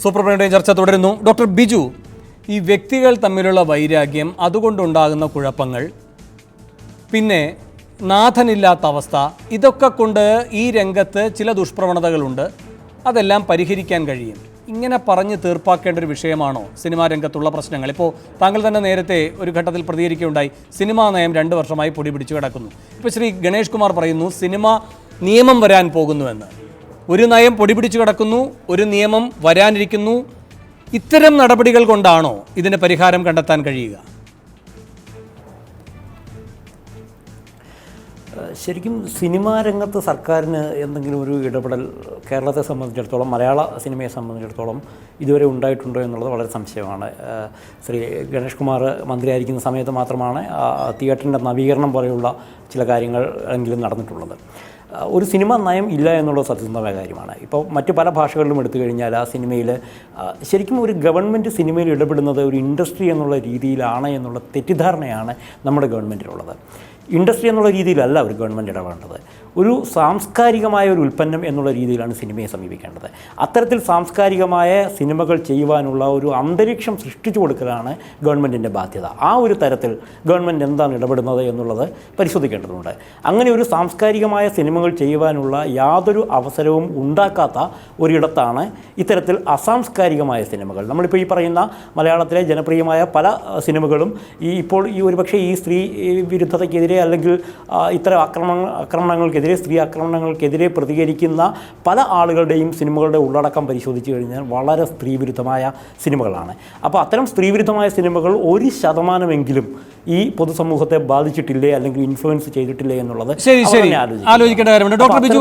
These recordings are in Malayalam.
സുപ്രഭാതയുടെ ചർച്ച തുടരുന്നു. ഡോക്ടർ ബിജു, ഈ വ്യക്തികൾ തമ്മിലുള്ള വൈരാഗ്യം, അതുകൊണ്ടുണ്ടാകുന്ന കുഴപ്പങ്ങൾ, പിന്നെ നാഥനില്ലാത്ത അവസ്ഥ, ഇതൊക്കെ കൊണ്ട് ഈ രംഗത്ത് ചില ദുഷ്പ്രവണതകളുണ്ട്. അതെല്ലാം പരിഹരിക്കാൻ കഴിയും. ഇങ്ങനെ പറഞ്ഞ് തീർപ്പാക്കേണ്ട ഒരു വിഷയമാണോ സിനിമാ രംഗത്തുള്ള പ്രശ്നങ്ങൾ? ഇപ്പോൾ താങ്കൾ തന്നെ നേരത്തെ ഒരു ഘട്ടത്തിൽ പ്രതികരിക്കുകയുണ്ടായി, സിനിമാ നയം 2 വർഷമായി പൊടി പിടിച്ചു കിടക്കുന്നു. ഇപ്പോൾ ശ്രീ ഗണേഷ് കുമാർ പറയുന്നു സിനിമ നിയമം വരാൻ പോകുന്നുവെന്ന്. ഒരു നയം പൊടി പിടിച്ചു കിടക്കുന്നു, ഒരു നിയമം വരാനിരിക്കുന്നു. ഇത്തരം നടപടികൾ കൊണ്ടാണോ ഇതിന് പരിഹാരം കണ്ടെത്താൻ കഴിയുക? ശരിക്കും സിനിമാ രംഗത്ത് സർക്കാരിന് എന്തെങ്കിലും ഒരു ഇടപെടൽ കേരളത്തെ സംബന്ധിച്ചിടത്തോളം, മലയാള സിനിമയെ സംബന്ധിച്ചിടത്തോളം ഇതുവരെ ഉണ്ടായിട്ടുണ്ടോ എന്നുള്ളത് വളരെ സംശയമാണ്. ശ്രീ ഗണേഷ് കുമാർ മന്ത്രിയായിരിക്കുന്ന സമയത്ത് മാത്രമാണ് തിയേറ്ററിൻ്റെ നവീകരണം പോലെയുള്ള ചില കാര്യങ്ങൾ എങ്കിലും നടന്നിട്ടുള്ളത്. ഒരു സിനിമ നയം ഇല്ല എന്നുള്ളത് സത്യസന്ധമായ കാര്യമാണ്. ഇപ്പോൾ മറ്റ് പല ഭാഷകളിലും എടുത്തു കഴിഞ്ഞാൽ ആ സിനിമയിൽ ശരിക്കും ഒരു ഗവൺമെൻറ് സിനിമയിൽ ഇടപെടുന്നത് ഒരു ഇൻഡസ്ട്രി എന്നുള്ള രീതിയിലാണ് എന്നുള്ള തെറ്റിദ്ധാരണയാണ് നമ്മുടെ ഗവൺമെൻറ്റിനുള്ളത്. ഇൻഡസ്ട്രി എന്നുള്ള രീതിയിലല്ല ഒരു ഗവൺമെൻറ് ഇടപെടേണ്ടത്. ഒരു സാംസ്കാരികമായ ഒരു ഉൽപ്പന്നം എന്നുള്ള രീതിയിലാണ് സിനിമയെ സമീപിക്കേണ്ടത്. അത്തരത്തിൽ സാംസ്കാരികമായ സിനിമകൾ ചെയ്യുവാനുള്ള ഒരു അന്തരീക്ഷം സൃഷ്ടിച്ചു കൊടുക്കലാണ് ഗവൺമെൻറ്റിൻ്റെ ബാധ്യത. ആ ഒരു തരത്തിൽ ഗവൺമെൻറ് എന്താണ് ഇടപെടുന്നത് എന്നുള്ളത് പരിശോധിക്കേണ്ടതുണ്ട്. അങ്ങനെ ഒരു സാംസ്കാരികമായ സിനിമകൾ ചെയ്യുവാനുള്ള യാതൊരു അവസരവും ഉണ്ടാക്കാത്ത ഒരിടത്താണ് ഇത്തരത്തിൽ അസാംസ്കാരികമായ സിനിമകൾ. നമ്മളിപ്പോൾ ഈ പറയുന്ന മലയാളത്തിലെ ജനപ്രിയമായ പല സിനിമകളും ഇപ്പോൾ ഒരുപക്ഷെ ഈ സ്ത്രീ വിരുദ്ധതയ്ക്കെതിരെ അല്ലെങ്കിൽ ഇത്തരം ആക്രമണങ്ങൾക്കെതിരെ, സ്ത്രീ ആക്രമണങ്ങൾക്കെതിരെ പ്രതികരിക്കുന്ന പല ആളുകളുടെയും സിനിമകളുടെ ഉള്ളടക്കം പരിശോധിച്ച് കഴിഞ്ഞാൽ വളരെ സ്ത്രീവിരുദ്ധമായ സിനിമകളാണ്. അപ്പോൾ അത്തരം സ്ത്രീവിരുദ്ധമായ സിനിമകൾ 1% ഈ പൊതുസമൂഹത്തെ ബാധിച്ചിട്ടില്ലേ അല്ലെങ്കിൽ ഇൻഫ്ലുവൻസ് ചെയ്തിട്ടില്ലേ എന്നുള്ളത് ശരി ആലോചിക്കേണ്ട കാര്യമുണ്ട്. ഡോക്ടർ ബിജു,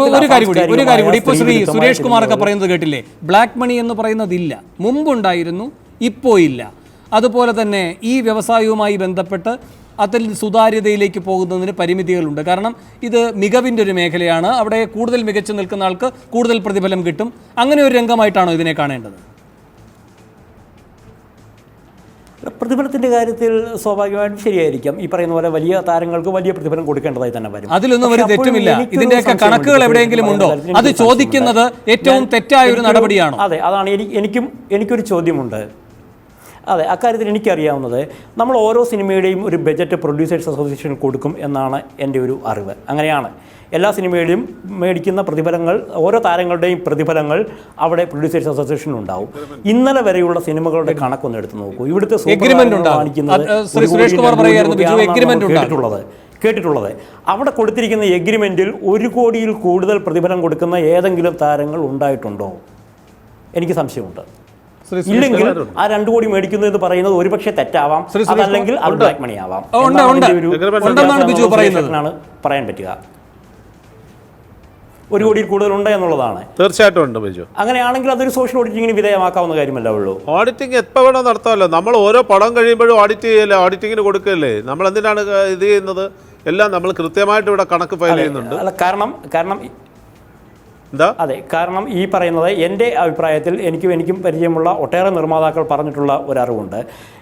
ഒരു കാര്യം കൂടി ഇപ്പോൾ ശ്രീ സുരേഷ് കുമാറൊക്കെ പറയുന്നത് കേട്ടില്ലേ, ബ്ലാക്ക് മണി എന്ന് പറയുന്നതില്ല, മുമ്പുണ്ടായിരുന്നു, ഇപ്പോൾ ഇല്ല. അതുപോലെ തന്നെ ഈ വ്യവസായവുമായി ബന്ധപ്പെട്ട് അതിൽ സുതാര്യതയിലേക്ക് പോകുന്നതിന് പരിമിതികളുണ്ട്. കാരണം ഇത് മികവിൻ്റെ ഒരു മേഖലയാണ്. അവിടെ കൂടുതൽ മികച്ചു നിൽക്കുന്ന ആൾക്ക് കൂടുതൽ പ്രതിഫലം കിട്ടും. അങ്ങനെ ഒരു രംഗമായിട്ടാണോ ഇതിനെ കാണേണ്ടത്? പ്രതിഫലത്തിൻ്റെ കാര്യത്തിൽ സ്വാഭാവികമായിട്ടും ശരിയായിരിക്കാം. ഈ പറയുന്ന പോലെ വലിയ താരങ്ങൾക്ക് വലിയ പ്രതിഫലം കൊടുക്കേണ്ടതായി തന്നെ വരും. അതിലൊന്നും ഒരു തെറ്റുമില്ല. ഇതിൻ്റെയൊക്കെ കണക്കുകൾ എവിടെയെങ്കിലും ഉണ്ടോ? അത് ചോദിക്കുന്നത് ഏറ്റവും തെറ്റായ ഒരു നടപടിയാണോ? അതെ, അതാണ് എനിക്കൊരു ചോദ്യമുണ്ട്. അതെ, അക്കാര്യത്തിൽ എനിക്കറിയാവുന്നത്, നമ്മൾ ഓരോ സിനിമയുടെയും ഒരു ബജറ്റ് പ്രൊഡ്യൂസേഴ്സ് അസോസിയേഷൻ കൊടുക്കും എന്നാണ് എൻ്റെ ഒരു അറിവ്. അങ്ങനെയാണ് എല്ലാ സിനിമയുടെയും മേടിക്കുന്ന പ്രതിഫലങ്ങൾ, ഓരോ താരങ്ങളുടെയും പ്രതിഫലങ്ങൾ അവിടെ പ്രൊഡ്യൂസേഴ്സ് അസോസിയേഷൻ ഉണ്ടാവും. ഇന്നലെ വരെയുള്ള സിനിമകളുടെ കണക്കൊന്ന് എടുത്ത് നോക്കൂ. ഇവിടുത്തെ കേട്ടിട്ടുള്ളത് അവിടെ കൊടുത്തിരിക്കുന്ന എഗ്രിമെൻറ്റിൽ 1 കോടിയിൽ കൂടുതൽ പ്രതിഫലം കൊടുക്കുന്ന ഏതെങ്കിലും താരങ്ങൾ ഉണ്ടായിട്ടുണ്ടോ? എനിക്ക് സംശയമാണ്. ഇല്ലെങ്കിൽ ആ 2 കോടി മേടിക്കുന്നു എന്ന് പറയുന്നത് ഒരുപക്ഷെ തെറ്റാവാം, അതല്ലെങ്കിൽ അത് ബ്ലാക്ക് മണി ആവാം എന്നാണ് പറയാൻ പറ്റുക. 1 കോടിയിൽ കൂടുതൽ ഉണ്ട് എന്നുള്ളതാണ്. തീർച്ചയായിട്ടും ഉണ്ട് ബിജു. അങ്ങനെയാണെങ്കിൽ അതൊരു സോഷ്യൽ ഓഡിറ്റിങ്ങിന് വിധേയമാക്കാവുന്ന കാര്യമല്ല ഉള്ളൂ. ഓഡിറ്റിംഗ് എപ്പോൾ വേണോ നടത്താമല്ലോ. നമ്മൾ ഓരോ പടം കഴിയുമ്പോഴും ഓഡിറ്റ് ചെയ്യല്ലേ, ഓഡിറ്റിങ്ങിന് കൊടുക്കുകയല്ലേ. നമ്മൾ എന്തിനാണ് ഇത് ചെയ്യുന്നത്? എല്ലാം നമ്മൾ കൃത്യമായിട്ട് ഇവിടെ കണക്ക് ഫയൽ ചെയ്യുന്നുണ്ട്. കാരണം അതെ, കാരണം ഈ പറയുന്നത് എൻ്റെ അഭിപ്രായത്തിൽ എനിക്കും പരിചയമുള്ള ഒട്ടേറെ നിർമ്മാതാക്കൾ പറഞ്ഞിട്ടുള്ള ഒരറിവുണ്ട്.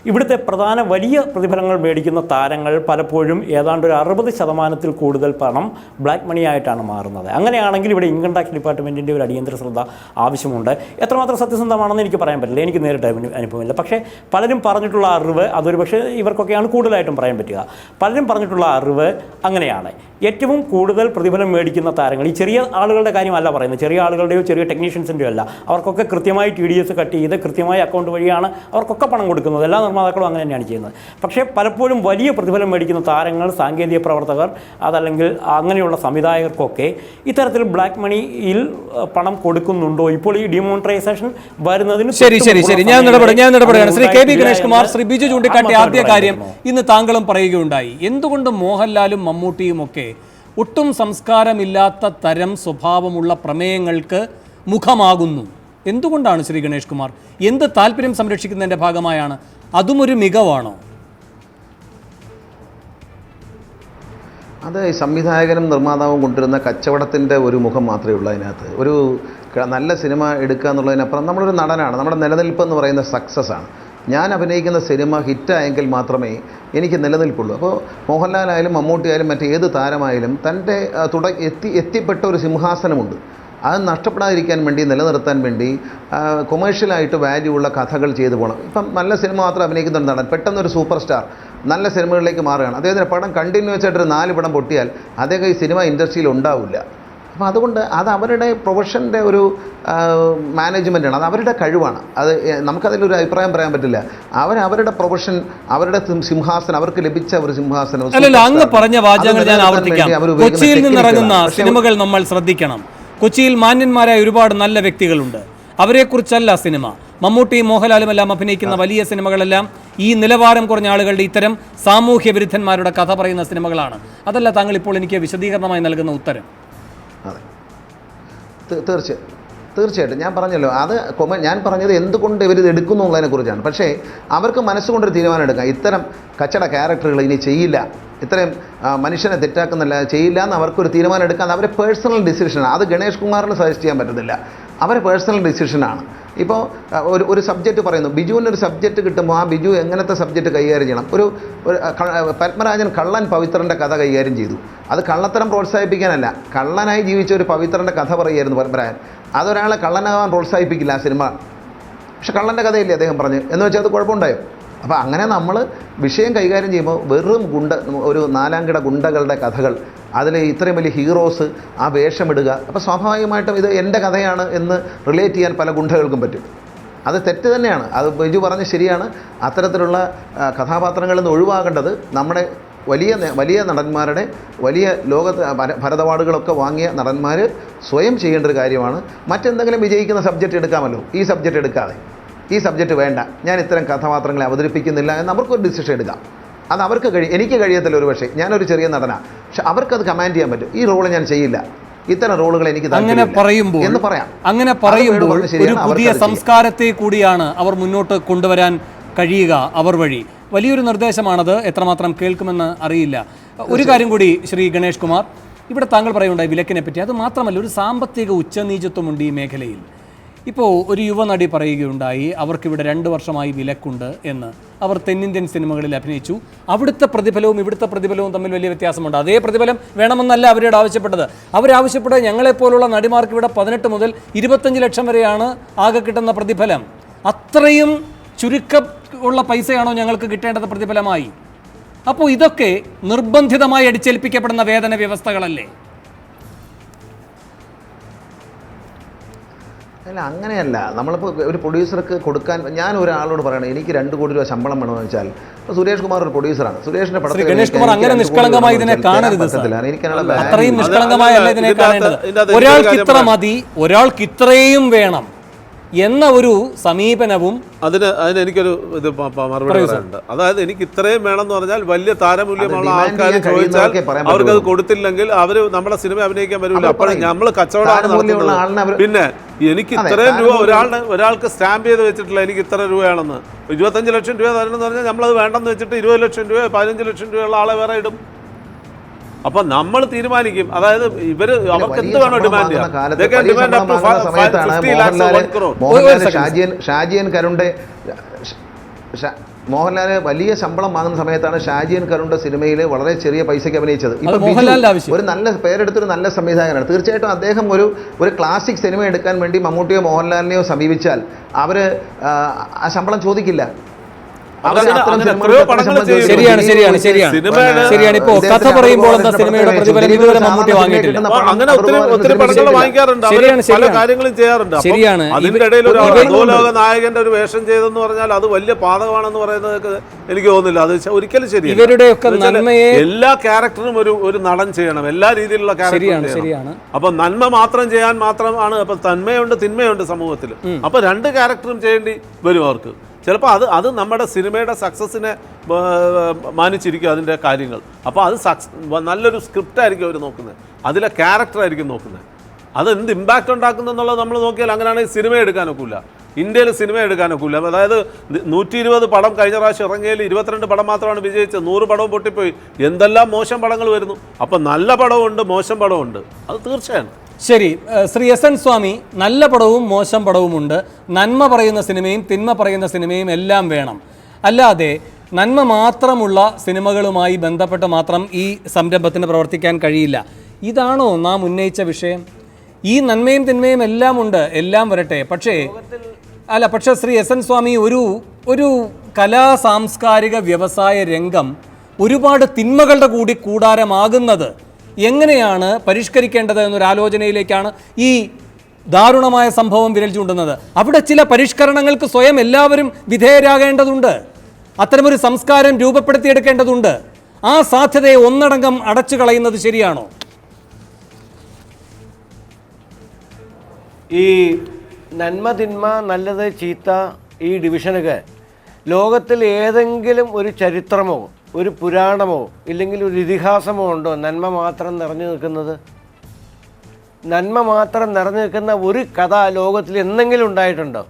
ഇവിടുത്തെ പ്രധാന വലിയ പ്രതിഫലങ്ങൾ മേടിക്കുന്ന താരങ്ങൾ പലപ്പോഴും ഏതാണ്ട് ഒരു 60% കൂടുതൽ പണം ബ്ലാക്ക് മണി ആയിട്ടാണ് മാറുന്നത്. അങ്ങനെയാണെങ്കിൽ ഇവിടെ ഇൻകം ടാക്സ് ഡിപ്പാർട്ട്മെൻറ്റിൻ്റെ ഒരു അടിയന്തര ശ്രദ്ധ ആവശ്യമുണ്ട്. എത്രമാത്രം സത്യസന്ധമാണെന്ന് എനിക്ക് പറയാൻ പറ്റില്ല, എനിക്ക് നേരിട്ട് അനുഭവമില്ല. പക്ഷേ പലരും പറഞ്ഞിട്ടുള്ള അറിവ്, അതൊരു പക്ഷേ ഇവർക്കൊക്കെയാണ് കൂടുതലായിട്ടും പറയാൻ പറ്റുക. പലരും പറഞ്ഞിട്ടുള്ള അറിവ് അങ്ങനെയാണ്. ഏറ്റവും കൂടുതൽ പ്രതിഫലം മേടിക്കുന്ന താരങ്ങൾ, ഈ ചെറിയ ആളുകളുടെ കാര്യമല്ല പറയുന്നത്, ചെറിയ ആളുകളുടെയോ ചെറിയ ടെക്നീഷ്യൻസിൻ്റെയോ അല്ല, അവർക്കൊക്കെ കൃത്യമായി TDS കട്ട് ചെയ്ത് കൃത്യമായ അക്കൗണ്ട് വഴിയാണ് അവർക്കൊക്കെ പണം കൊടുക്കുന്നത്. എല്ലാ നിർമ്മാതാക്കളും അങ്ങനെ തന്നെയാണ് ചെയ്യുന്നത്. പക്ഷേ പലപ്പോഴും വലിയ പ്രതിഫലം മേടിക്കുന്ന താരങ്ങൾ, സാങ്കേതിക പ്രവർത്തകർ, അതല്ലെങ്കിൽ അങ്ങനെയുള്ള സംവിധായകർക്കൊക്കെ ഇത്തരത്തിൽ ബ്ലാക്ക് മണിയിൽ പണം കൊടുക്കുന്നുണ്ടോ? ഇപ്പോൾ ഈ ഡിമോണിറ്റൈസേഷൻ വരുന്നതിന് ഞാൻ ഇടപെടുകയാണ്. ശ്രീ KB ഗണേഷ് കുമാർ, ശ്രീ ബിജു ചൂണ്ടിക്കാട്ടിയ ആദ്യ കാര്യം ഇന്ന് താങ്കളും പറയുകയുണ്ടായി. എന്തുകൊണ്ട് മോഹൻലാലും മമ്മൂട്ടിയും ഒക്കെ ഒട്ടും സംസ്കാരമില്ലാത്ത തരം സ്വഭാവമുള്ള പ്രമേയങ്ങൾക്ക് മുഖമാകുന്നു? എന്തുകൊണ്ടാണ് ശ്രീ ഗണേഷ് കുമാർ? എന്ത് താല്പര്യം സംരക്ഷിക്കുന്നതിൻ്റെ ഭാഗമായാണ്? അതും ഒരു മികവാണോ? അത് സംവിധായകനും നിർമ്മാതാവും കൊണ്ടുവരുന്ന കച്ചവടത്തിൻ്റെ ഒരു മുഖം മാത്രമേ ഉള്ളൂ. അതിനകത്ത് ഒരു നല്ല സിനിമ എടുക്കുക എന്നുള്ളതിനപ്പുറം നമ്മളൊരു നടനാണ്. നമ്മുടെ നിലനിൽപ്പ് എന്ന് പറയുന്ന സക്സസ്സാണ്. ഞാൻ അഭിനയിക്കുന്ന സിനിമ ഹിറ്റായെങ്കിൽ മാത്രമേ എനിക്ക് നിലനിൽക്കുള്ളൂ. അപ്പോൾ മോഹൻലാലായാലും മമ്മൂട്ടിയായാലും മറ്റേത് താരമായാലും തൻ്റെ എത്തിപ്പെട്ട ഒരു സിംഹാസനമുണ്ട്. അത് നഷ്ടപ്പെടാതിരിക്കാൻ വേണ്ടി, നിലനിർത്താൻ വേണ്ടി കൊമേഴ്ഷ്യലായിട്ട് വാല്യൂ ഉള്ള കഥകൾ ചെയ്തു പോകണം. ഇപ്പം നല്ല സിനിമ മാത്രം അഭിനയിക്കുന്ന ഒരു നടൻ പെട്ടെന്നൊരു സൂപ്പർ സ്റ്റാർ നല്ല സിനിമകളിലേക്ക് മാറുകയാണ്. അദ്ദേഹത്തിൻ്റെ പടം കണ്ടിന്യൂസ് ആയിട്ടൊരു 4 പടം പൊട്ടിയാൽ അദ്ദേഹം ഈ സിനിമ ഇൻഡസ്ട്രിയിൽ ഉണ്ടാവില്ല. അപ്പോൾ അതുകൊണ്ട് അത് അവരുടെ പ്രൊഫഷൻ്റെ ഒരു മാനേജ്മെൻറ്റാണ്, അത് അവരുടെ കഴിവാണ്. അത് നമുക്കതിലൊരു അഭിപ്രായം പറയാൻ പറ്റില്ല. അവരുടെ പ്രൊഫഷൻ, അവരുടെ സിംഹാസനം, അവർക്ക് ലഭിച്ച ഒരു സിംഹാസനം. അല്ലല്ല, അങ്ങ് പറഞ്ഞ വാചകങ്ങൾ ഞാൻ ആവർത്തിക്കാം. കൊച്ചിയിൽ നിന്നിറങ്ങുന്ന സിനിമകൾ നമ്മൾ ശ്രദ്ധിക്കണം. കൊച്ചിയിൽ മാന്യന്മാരായ ഒരുപാട് നല്ല വ്യക്തികളുണ്ട്. അവരെക്കുറിച്ചല്ല സിനിമ. മമ്മൂട്ടിയും മോഹൻലാലും എല്ലാം അഭിനയിക്കുന്ന വലിയ സിനിമകളെല്ലാം ഈ നിലവാരം കുറഞ്ഞ ആളുകളുടെ ഇത്തരം സാമൂഹ്യ വിരുദ്ധന്മാരുടെ കഥ പറയുന്ന സിനിമകളാണ്. അതല്ല താങ്കൾ ഇപ്പോൾ എനിക്ക് വിശദീകരണമായി നൽകുന്ന ഉത്തരം. അതെ, തീർച്ചയായിട്ടും ഞാൻ പറഞ്ഞല്ലോ, അത് ഞാൻ പറഞ്ഞത് എന്തുകൊണ്ട് ഇവരിത് എടുക്കുന്നു എന്നുള്ളതിനെക്കുറിച്ചാണ്. പക്ഷേ അവർക്ക് മനസ്സുകൊണ്ടൊരു തീരുമാനം എടുക്കാം. ഇത്തരം കച്ചട ക്യാരക്ടറുകൾ ഇനി ചെയ്യില്ല, ഇത്രയും മനുഷ്യനെ തെറ്റാക്കുന്നില്ല, ചെയ്യില്ല എന്ന് അവർക്കൊരു തീരുമാനം എടുക്കാൻ അവരെ പേഴ്സണൽ ഡിസിഷനാണ്. അത് ഗണേഷ് കുമാറിന് സജസ്റ്റ് ചെയ്യാൻ പറ്റത്തില്ല. അവരെ പേഴ്സണൽ ഡിസിഷനാണ്. ഇപ്പോൾ ഒരു സബ്ജക്റ്റ് പറയുന്നു, ബിജുവിനൊരു സബ്ജക്റ്റ് കിട്ടുമ്പോൾ ആ ബിജു എങ്ങനത്തെ സബ്ജക്റ്റ് കൈകാര്യം ചെയ്യണം. ഒരു പത്മരാജൻ കള്ളൻ പവിത്രൻ്റെ കഥ കൈകാര്യം ചെയ്തു. അത് കള്ളത്തരം പ്രോത്സാഹിപ്പിക്കാനല്ല, കള്ളനായി ജീവിച്ച ഒരു പവിത്രൻ്റെ കഥ പറയുമായിരുന്നു പത്മരാജൻ. അതൊരാളെ കള്ളനാകാൻ പ്രോത്സാഹിപ്പിക്കില്ല ആ സിനിമ. പക്ഷെ കള്ളൻ്റെ കഥയില്ലേ അദ്ദേഹം പറഞ്ഞു, എന്ന് വെച്ചാൽ അത് കുഴപ്പമുണ്ടായോ? അപ്പോൾ അങ്ങനെ നമ്മൾ വിഷയം കൈകാര്യം ചെയ്യുമ്പോൾ വെറും ഒരു 4-കിട ഗുണ്ടകളുടെ കഥകൾ, അതിൽ ഇത്രയും വലിയ ഹീറോസ് ആ വേഷമിടുക, അപ്പോൾ സ്വാഭാവികമായിട്ടും ഇത് എൻ്റെ കഥയാണ് എന്ന് റിലേറ്റ് ചെയ്യാൻ പല ഗുണ്ടകൾക്കും പറ്റും. അത് തെറ്റ് തന്നെയാണ്. അത് ബിജു പറഞ്ഞ് ശരിയാണ്. അത്തരത്തിലുള്ള കഥാപാത്രങ്ങളിൽ നിന്ന് ഒഴിവാകേണ്ടത് നമ്മുടെ വലിയ നടന്മാരുടെ, വലിയ ലോകത്ത് ഭരത് അവാർഡുകളൊക്കെ വാങ്ങിയ നടന്മാർ സ്വയം ചെയ്യേണ്ട ഒരു കാര്യമാണ്. മറ്റെന്തെങ്കിലും വിജയിക്കുന്ന സബ്ജക്റ്റ് എടുക്കാമല്ലോ, ഈ സബ്ജക്റ്റ് എടുക്കാതെ ഈ സബ്ജക്റ്റ് വേണ്ട, ഞാൻ ഇത്തരം കഥാപാത്രങ്ങളെ അവതരിപ്പിക്കുന്നില്ല എന്ന് അവർക്കൊരു ഡിസിഷൻ എടുക്കാം. അത് അവർക്ക് എനിക്ക് കഴിയത്തില്ല. ഒരു പക്ഷേ ഞാനൊരു ചെറിയ നടനാണ്, പക്ഷെ അവർക്കത് കമാൻഡ് ചെയ്യാൻ പറ്റും. ഈ റോള് ഞാൻ ചെയ്യില്ല, ഇത്തരം റോളുകൾ എനിക്ക് അങ്ങനെ പറയുമ്പോൾ ഒരു പുതിയ സംസ്കാരത്തെ കൂടിയാണ് അവർ മുന്നോട്ട് കൊണ്ടുവരാൻ കഴിയുക അവർ വഴി. വലിയൊരു നിർദ്ദേശമാണത്. എത്രമാത്രം കേൾക്കുമെന്ന് അറിയില്ല. ഒരു കാര്യം കൂടി ശ്രീ ഗണേഷ് കുമാർ, ഇവിടെ താങ്കൾ പറയുണ്ടായി വിലക്കിനെ പറ്റി. അത് മാത്രമല്ല, ഒരു സാമ്പത്തിക ഉച്ചനീചത്വമുണ്ട് ഈ മേഖലയിൽ. ഇപ്പോൾ ഒരു യുവനടി പറയുകയുണ്ടായി, അവർക്കിവിടെ 2 വർഷമായി വിലക്കുണ്ട് എന്ന്. അവർ തെന്നിന്ത്യൻ സിനിമകളിൽ അഭിനയിച്ചു. അവിടുത്തെ പ്രതിഫലവും ഇവിടുത്തെ പ്രതിഫലവും തമ്മിൽ വലിയ വ്യത്യാസമുണ്ട്. അതേ പ്രതിഫലം വേണമെന്നല്ല അവരോട് ആവശ്യപ്പെട്ടത്. അവരാവശ്യപ്പെട്ടത് ഞങ്ങളെപ്പോലുള്ള നടിമാർക്ക് ഇവിടെ 18 മുതൽ 25 ലക്ഷം വരെയാണ് ആകെ കിട്ടുന്ന പ്രതിഫലം. അത്രയും ചുരുക്കമുള്ള പൈസയാണോ ഞങ്ങൾക്ക് കിട്ടേണ്ടത് പ്രതിഫലമായി? അപ്പോൾ ഇതൊക്കെ നിർബന്ധിതമായി അടിച്ചേൽപ്പിക്കപ്പെടുന്ന വേതന വ്യവസ്ഥകളല്ലേ? അല്ല, അങ്ങനെയല്ല. നമ്മളിപ്പോൾ ഒരു പ്രൊഡ്യൂസർക്ക് കൊടുക്കാൻ, ഞാൻ ഒരാളോട് പറയണം എനിക്ക് 2 കോടി രൂപ ശമ്പളം വേണമെന്ന് വെച്ചാൽ, ഇപ്പോൾ സുരേഷ് കുമാർ ഒരു പ്രൊഡ്യൂസറാണ്. സുരേഷിന്റെ പടത്തിൽ ഗണേഷ് കുമാർ അങ്ങനെ നിഷ്കളങ്കമായി ഇതിനെ കാണരുത്. അത്രയും നിഷ്കളങ്കമായല്ല ഇതിനെ കാണേണ്ടത്. ഒരാൾക്ക് ഇത്ര മതി, ഒരാൾക്ക് ഇത്രയും വേണം എന്ന ഒരു സമീപനവും അതിന് എനിക്കൊരു ഇത് മറുപടി പറയാനുണ്ട്. അതായത് എനിക്ക് ഇത്രയും വേണമെന്ന് പറഞ്ഞാൽ വലിയ താരമൂല്യമുള്ള ആൾക്കാർ ചോദിച്ചാൽ അവർക്കത് കൊടുത്തില്ലെങ്കിൽ അവർ നമ്മുടെ സിനിമ അഭിനയിക്കാൻ വരില്ല. അപ്പോൾ നമ്മൾ കച്ചവടമാണ് നടത്തുന്നത്. പിന്നെ എനിക്ക് ഇത്രയും രൂപ ഒരാൾക്ക് സ്റ്റാമ്പ് ചെയ്ത് വെച്ചിട്ടില്ല, എനിക്ക് ഇത്ര രൂപയാണെന്ന്. 25 ലക്ഷം രൂപ തരണമെന്ന് പറഞ്ഞാൽ നമ്മളത് വേണ്ടെന്ന് വെച്ചിട്ട് 20 ലക്ഷം രൂപ 15 ലക്ഷം രൂപയുള്ള ആളെ വേറെ ഇടും. അപ്പൊ നമ്മൾ തീരുമാനിക്കും. അതായത് അവർക്ക് എന്ത് വേണോ ഡിമാൻഡ് ചെയ്യാം. ഷാജിയൻ കരുണ്ടെ മോഹൻലാല് വലിയ ശമ്പളം വാങ്ങുന്ന സമയത്താണ് ഷാജിയൻ കരുണ്ടെ സിനിമയിൽ വളരെ ചെറിയ പൈസയ്ക്ക് അഭിനയിച്ചത്. ഇപ്പൊ ഒരു നല്ല പേരെടുത്തൊരു നല്ല സംവിധായകനാണ്. തീർച്ചയായിട്ടും അദ്ദേഹം ഒരു ക്ലാസിക് സിനിമ എടുക്കാൻ വേണ്ടി മമ്മൂട്ടിയോ മോഹൻലാലിനെയോ സമീപിച്ചാൽ അവര് ആ ശമ്പളം ചോദിക്കില്ല. ശരിയാണ്. ഇപ്പോ കഥ പറയുമ്പോൾ എന്താ സിനിമയുടെ പ്രതിഫലം ഇതുവരെ മമ്മൂട്ടി വാങ്ങിയിട്ടില്ല. അങ്ങനെ ഒത്തിരി പടങ്ങൾ വാങ്ങിക്കാറുണ്ട്, പല കാര്യങ്ങളും ചെയ്യാറുണ്ട്. ശരിയാണ്. അതിന്റെ ഇടയിൽ ഒരു അധോലോക നായകന്റെ ഒരു വേഷം ചെയ്തെന്ന് പറഞ്ഞാൽ അത് വലിയ പാതകമാണെന്ന് പറയുന്നത് എനിക്ക് തോന്നുന്നില്ല. അത് ഒരിക്കലും ശരിയല്ല. ഇവരുടെയൊക്കെ നന്മയെ എല്ലാ ക്യാരക്ടറും ഒരു നടൻ ചെയ്യണം, എല്ലാ രീതിയിലുള്ള ക്യാരക്ടറും. അപ്പൊ നന്മ മാത്രം ചെയ്യാൻ മാത്രമാണ്. അപ്പൊ തന്മയുണ്ട് തിന്മയുണ്ട് സമൂഹത്തിൽ. അപ്പൊ 2 ക്യാരക്ടറും ചെയ്യേണ്ടി വരും അവർക്ക്. ചിലപ്പോൾ അത് നമ്മുടെ സിനിമയുടെ സക്സസ്സിനെ മാനിച്ചിരിക്കും അതിൻ്റെ കാര്യങ്ങൾ. അപ്പോൾ അത് നല്ലൊരു സ്ക്രിപ്റ്റായിരിക്കും അവർ നോക്കുന്നത്, അതിലെ ക്യാരക്ടറായിരിക്കും നോക്കുന്നത്. അത് എന്ത് ഇമ്പാക്റ്റ് ഉണ്ടാക്കുന്നെന്നുള്ളത് നമ്മൾ നോക്കിയാൽ അങ്ങനെയാണെങ്കിൽ സിനിമ എടുക്കാനൊക്കില്ല, ഇന്ത്യയിൽ സിനിമ എടുക്കാനൊക്കില്ല. അതായത് 120 പടം കഴിഞ്ഞ പ്രാവശ്യം ഇറങ്ങിയതിൽ 22 പടം മാത്രമാണ് വിജയിച്ചത്. 100 പടവും പൊട്ടിപ്പോയി. എന്തെല്ലാം മോശം പടങ്ങൾ വരുന്നു. അപ്പം നല്ല പടമുണ്ട്, മോശം പടമുണ്ട്. അത് തീർച്ചയാണ്. ശരി, ശ്രീ എസ് എൻ സ്വാമി, നല്ല പടവും മോശം പടവുമുണ്ട്, നന്മ പറയുന്ന സിനിമയും തിന്മ പറയുന്ന സിനിമയും എല്ലാം വേണം. അല്ലാതെ നന്മ മാത്രമുള്ള സിനിമകളുമായി ബന്ധപ്പെട്ട് മാത്രം ഈ സംരംഭത്തിന് പ്രവർത്തിക്കാൻ കഴിയില്ല. ഇതാണോ നാം ഉന്നയിച്ച വിഷയം? ഈ നന്മയും തിന്മയും എല്ലാം ഉണ്ട്, എല്ലാം വരട്ടെ. പക്ഷേ ശ്രീ എസ് എൻ സ്വാമി, ഒരു കലാ സാംസ്കാരിക വ്യവസായ രംഗം ഒരുപാട് തിന്മകളുടെ കൂടി കൂടാരമാകുന്നത് എങ്ങനെയാണ് പരിഷ്കരിക്കേണ്ടത് എന്നൊരാലോചനയിലേക്കാണ് ഈ ദാരുണമായ സംഭവം വിരൽ ചൂണ്ടുന്നത്. അവിടെ ചില പരിഷ്കരണങ്ങൾക്ക് സ്വയം എല്ലാവരും വിധേയരാകേണ്ടതുണ്ട്. അത്തരമൊരു സംസ്കാരം രൂപപ്പെടുത്തിയെടുക്കേണ്ടതുണ്ട്. ആ സാധ്യതയെ ഒന്നടങ്കം അടച്ചു കളയുന്നത് ശരിയാണോ? ഈ നന്മ തിന്മ നല്ലത് ചീത്ത ഈ ഡിവിഷനൊക്കെ ലോകത്തിൽ ഏതെങ്കിലും ഒരു ചരിത്രമോ ഒരു പുരാണമോ ഇല്ലെങ്കിൽ ഒരു ഇതിഹാസമോ ഉണ്ടോ നന്മ മാത്രം നിറഞ്ഞു നിൽക്കുന്നത്? നന്മ മാത്രം നിറഞ്ഞു നിൽക്കുന്ന ഒരു കഥ ലോകത്തിൽ എന്തെങ്കിലും ഉണ്ടായിട്ടുണ്ടോ?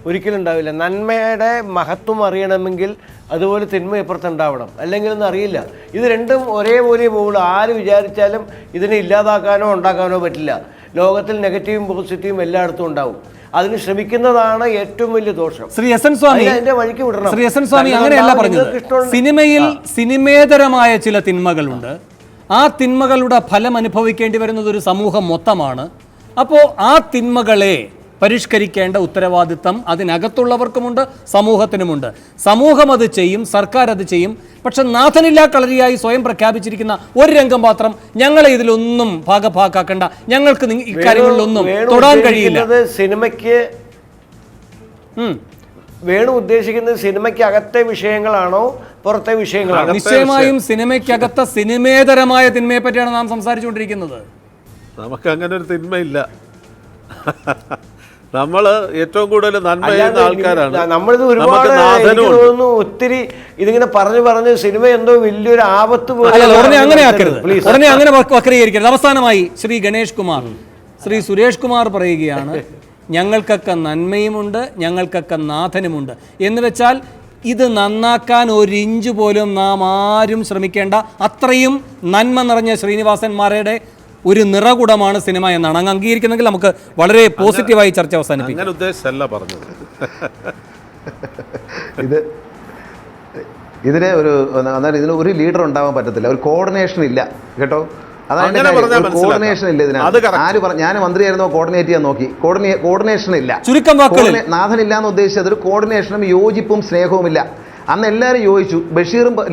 ഒരിക്കലും ഉണ്ടാവില്ല. നന്മയുടെ മഹത്വം അറിയണമെങ്കിൽ അതുപോലെ തിന്മ ഇപ്പുറത്തുണ്ടാവണം, അല്ലെങ്കിൽ ഒന്നും അറിയില്ല. ഇത് രണ്ടും ഒരേപോലെ പോകുള്ളൂ. ആര് വിചാരിച്ചാലും ഇതിനെ ഇല്ലാതാക്കാനോ ഉണ്ടാക്കാനോ പറ്റില്ല. ലോകത്തിൽ നെഗറ്റീവും പോസിറ്റീവും എല്ലായിടത്തും ഉണ്ടാവും. അതിന് ശ്രമിക്കുന്നതാണ് ഏറ്റവും വലിയ ദോഷം. ശ്രീ എസ് എൻ സ്വാമി, അതിന്റെ വഴിക്ക് വിടണം. ശ്രീ എസ് എൻ സ്വാമി അങ്ങനെയല്ല പറഞ്ഞത്. സിനിമയിൽ സിനിമേതരമായ ചില തിന്മകളുണ്ട്. ആ തിന്മകളുടെ ഫലം അനുഭവിക്കേണ്ടി വരുന്നത് ഒരു സമൂഹം മൊത്തമാണ്. അപ്പോൾ ആ തിന്മകളെ പരിഷ്കരിക്കേണ്ട ഉത്തരവാദിത്തം അതിനകത്തുള്ളവർക്കുമുണ്ട്, സമൂഹത്തിനുമുണ്ട്. സമൂഹം അത് ചെയ്യും, സർക്കാർ അത് ചെയ്യും. പക്ഷെ നാഥനില്ലാ കളരിയായി സ്വയം പ്രഖ്യാപിച്ചിരിക്കുന്ന ഒരു രംഗം മാത്രം ഞങ്ങളെ ഇതിലൊന്നും ഭാഗഭാക്കാക്കണ്ട, ഞങ്ങൾക്ക് ഇക്കാര്യങ്ങളിലൊന്നും തൊടാൻ കഴിയില്ല. സിനിമയ്ക്ക് വേണു ഉദ്ദേശിക്കുന്നത് സിനിമയ്ക്ക് അകത്തെ വിഷയങ്ങളാണോ പുറത്തെ വിഷയങ്ങളാണോ? നിശ്ചയമായും സിനിമയ്ക്കകത്ത സിനിമേതരമായ തിന്മയെ പറ്റിയാണ് നാം സംസാരിച്ചുകൊണ്ടിരിക്കുന്നത്. നമുക്ക് അങ്ങനെ ഒരു തിന്മയില്ല. നമ്മൾ ഏറ്റവും കൂടുതൽ നന്മ ചെയ്യുന്ന ആൾക്കാരാണ്. നമ്മളിത് ഒരുപാട് തോന്നുന്നു ഒത്തിരി ഇതിങ്ങനെ പറഞ്ഞ് സിനിമ എന്തോ വലിയൊരു ആപത്ത് പോലെ. ഉടനെ അങ്ങനെ ആക്കരുത്, ഉടനെ അങ്ങനെ വക്രീകരിക്കരുത്. അവസാനമായി ശ്രീ ഗണേഷ് കുമാർ, ശ്രീ സുരേഷ് കുമാർ പറയുകയാണ് ഞങ്ങൾക്കൊക്കെ നന്മയുമുണ്ട്, ഞങ്ങൾക്കൊക്കെ നാഥനുമുണ്ട് എന്ന് വെച്ചാൽ ഇത് നന്നാക്കാൻ ഒരിഞ്ച് പോലും നാം ആരും ശ്രമിക്കേണ്ട അത്രയും നന്മ നിറഞ്ഞ ശ്രീനിവാസന്മാരുടെ ഒരു നിറകുടമാണ് സിനിമ എന്നാണ് അങ്ങ് അംഗീകരിക്കുന്നെങ്കിൽ നമുക്ക് വളരെ പോസിറ്റീവായി ചർച്ച അവസാനിപ്പിക്കാം. അങ്ങനെ ഉദ്ദേശിച്ചല്ല പറഞ്ഞത്. ഇതിന് ഒരു ലീഡർ ഉണ്ടാവാൻ പറ്റത്തില്ല, ഒരു കോർഡിനേഷൻ ഇല്ല കേട്ടോ. അതാണ് കോർഡിനേഷൻ ഇല്ല ഇതിനകത്ത്. ആര് പറഞ്ഞു? ഞാൻ മന്ത്രിയായിരുന്നോ കോർഡിനേറ്റ് ചെയ്യാൻ നോക്കി, കോർഡിനേഷൻ ഇല്ല. ചുരുക്കം വാക്കുകളിൽ നാഥനില്ലാന്ന് ഉദ്ദേശിച്ചത് ഒരു കോർഡിനേഷനും യോജിപ്പും സ്നേഹവും ഇല്ല. അന്ന് എല്ലാവരും യോജിച്ചു,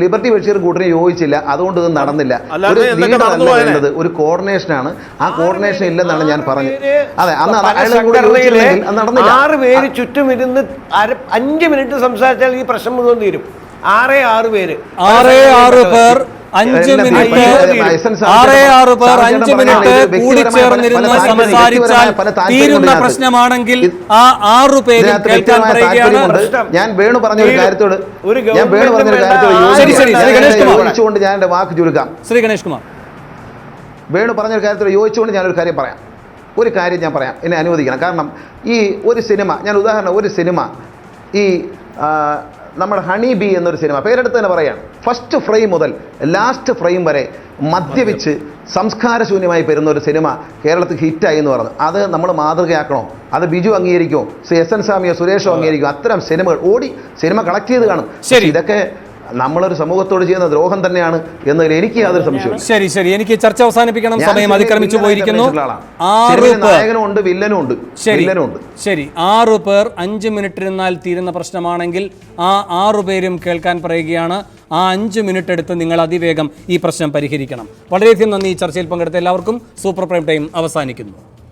ലിബർട്ടി ബഷീറും കൂട്ടിനെ യോജിച്ചില്ല, അതുകൊണ്ട് ഇത് നടന്നില്ല. ഒരു ലീഡർ അല്ല വേണ്ടത്, ഒരു കോർഡിനേഷനാണ്. ആ കോർഡിനേഷൻ ഇല്ലെന്നാണ് ഞാൻ പറഞ്ഞത്. അതെ, അന്ന് നടന്നില്ല. 6 പേര് ചുറ്റും ഇരുന്ന് 5 മിനിറ്റ് സംസാരിച്ചാൽ ഈ പ്രശ്നം മുഴുവൻ തീരും. 6 പേര് 6 പേർ 5 മിനിറ്റ് 6 പേർ 5 മിനിറ്റ് കൂടിച്ചേർന്നിരുന്ന് സംസാരിച്ചാൽ തീരുന്ന പ്രശ്നമാണെങ്കിൽ ആ 6 പേര് കേൾക്കാൻ പറയുകയാണ്. ഞാൻ വേണു പറഞ്ഞൊരു കാര്യത്തോട് യോജിച്ചുകൊണ്ട് ഞാൻ എൻ്റെ വാക്ക് ചുരുക്കാം. ശ്രീ ഗണേഷ് കുമാർ, വേണു പറഞ്ഞൊരു കാര്യത്തോട് യോജിച്ചുകൊണ്ട് ഞാനൊരു കാര്യം പറയാം. ഞാൻ പറയാം, എന്നെ അനുവദിക്കണം. കാരണം ഈ ഒരു സിനിമ, ഞാൻ ഉദാഹരണം, ഒരു സിനിമ ഈ നമ്മുടെ ഹണി ബി എന്നൊരു സിനിമ പേരെടുത്ത് തന്നെ പറയാം. ഫസ്റ്റ് ഫ്രെയിം മുതൽ ലാസ്റ്റ് ഫ്രെയിം വരെ മദ്യപിച്ച് സംസ്കാരശൂന്യമായി വരുന്ന ഒരു സിനിമ കേരളത്തിൽ ഹിറ്റായി എന്ന് പറഞ്ഞു. അത് നമ്മൾ മാതൃകയാക്കണോ? അത് ബിജു അംഗീകരിക്കുമോ? എസ് എൻ സ്വാമിയോ സുരേഷോ അംഗീകരിക്കുമോ? അത്തരം സിനിമകൾ ഓടി സിനിമ കളക്ട് ചെയ്ത് കാണും. ഇതൊക്കെ നമ്മളൊരു സമൂഹത്തോട് ചെയ്യുന്ന ദ്രോഹം തന്നെയാണ് എന്നതിൽ എനിക്ക് യാതൊരു സംശയവും. ശരി, എനിക്ക് ചർച്ച അവസാനിപ്പിക്കണം, സമയം അതിക്രമിച്ചു പോയിരിക്കുന്നു. നായകനുണ്ട്, വില്ലനും ഉണ്ട്. ശരി, 6 പേർ 5 മിനിറ്റ് ഇരുന്നാൽ തീരുന്ന പ്രശ്നമാണെങ്കിൽ ആ 6 പേരും കേൾക്കാൻ പറയുകയാണ്. ആ 5 മിനിറ്റ് എടുത്ത് നിങ്ങൾ അതിവേഗം ഈ പ്രശ്നം പരിഹരിക്കണം. വളരെയധികം നന്ദി. ഈ ചർച്ചയിൽ പങ്കെടുത്ത എല്ലാവർക്കും. സൂപ്പർ പ്രൈം ടൈം അവസാനിക്കുന്നു.